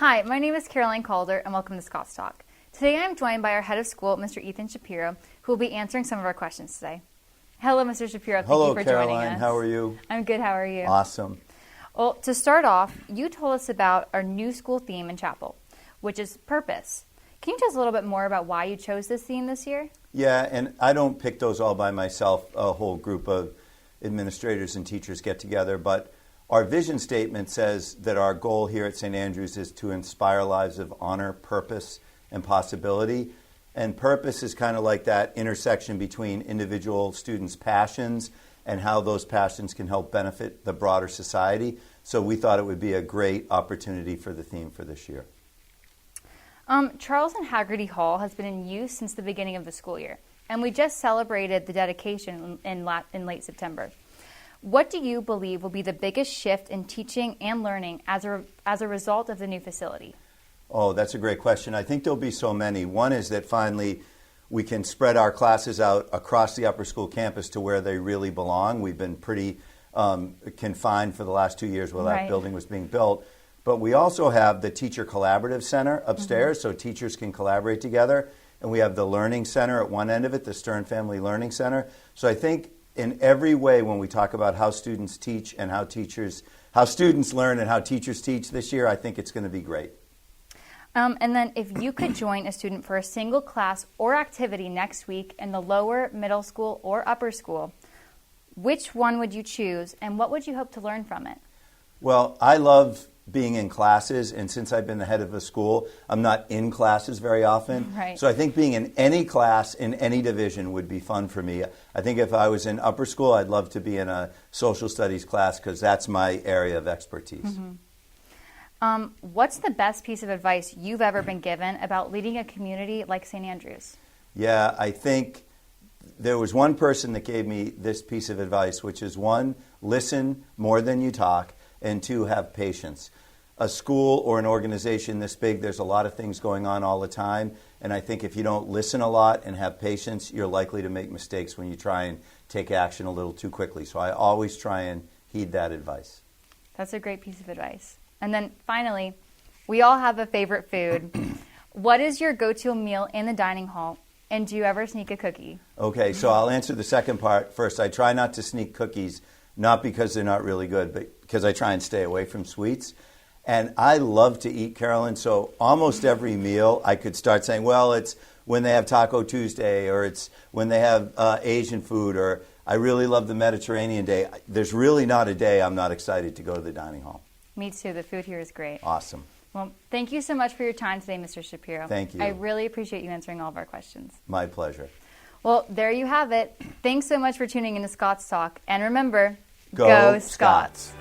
Hi, my name is Caroline Calder, and welcome to Scots Talk. Today I am joined by our head of school, Mr. Ethan Shapiro, who will be answering some of our questions today. Hello, Mr. Shapiro. Thank you for Caroline. joining us. How are you? I'm good. How are you? Awesome. Well, to start off, you told us about our new school theme in chapel, which is purpose. Can you tell us a little bit more about why you chose this theme this year? Yeah, and I don't pick those all by myself. A whole group of administrators and teachers get together, but our vision statement says that our goal here at St. Andrews is to inspire lives of honor, purpose, and possibility. And purpose is kind of like that intersection between individual students' passions and how those passions can help benefit the broader society. So we thought it would be a great opportunity for the theme for this year. Charles and Haggerty Hall has been in use since the beginning of the school year, and we just celebrated the dedication in late September. What do you believe will be the biggest shift in teaching and learning as a result of the new facility? Oh, that's a great question. I think there'll be so many. One is that finally we can spread our classes out across the upper school campus to where they really belong. We've been pretty confined for the last 2 years while that building was being built. But we also have the Teacher Collaborative Center upstairs, so teachers can collaborate together. And we have the Learning Center at one end of it, the Stern Family Learning Center. So I think in every way when we talk about how students teach and how students learn and how teachers teach this year, I think it's going to be great. And then if you could join a student for a single class or activity next week in the lower, middle school, or upper school, which one would you choose and what would you hope to learn from it? Well, I love being in classes, and since I've been the head of a school, I'm not in classes very often. Right. So I think being in any class in any division would be fun for me. I think if I was in upper school, I'd love to be in a social studies class because that's my area of expertise. What's the best piece of advice you've ever been given about leading a community like St. Andrews? Yeah, I think there was one person that gave me this piece of advice, which is one, listen more than you talk, and two, have patience. A school or an organization this big, there's a lot of things going on all the time, and I think if you don't listen a lot and have patience, you're likely to make mistakes when you try and take action a little too quickly. So I always try and heed that advice. That's a great piece of advice. And then finally, we all have a favorite food. What is your go-to meal in the dining hall, and do you ever sneak a cookie? Okay, so I'll answer the second part first. I try not to sneak cookies, not because they're not really good, but because I try and stay away from sweets. And I love to eat, Carolyn, so almost every meal I could start saying, well, it's when they have Taco Tuesday, or it's when they have Asian food, or I really love the Mediterranean day. There's really not a day I'm not excited to go to the dining hall. Me too. The food here is great. Awesome. Well, thank you so much for your time today, Mr. Shapiro. Thank you. I really appreciate you answering all of our questions. My pleasure. Well, there you have it. Thanks so much for tuning in to Scots Talk. And remember, Go Scots.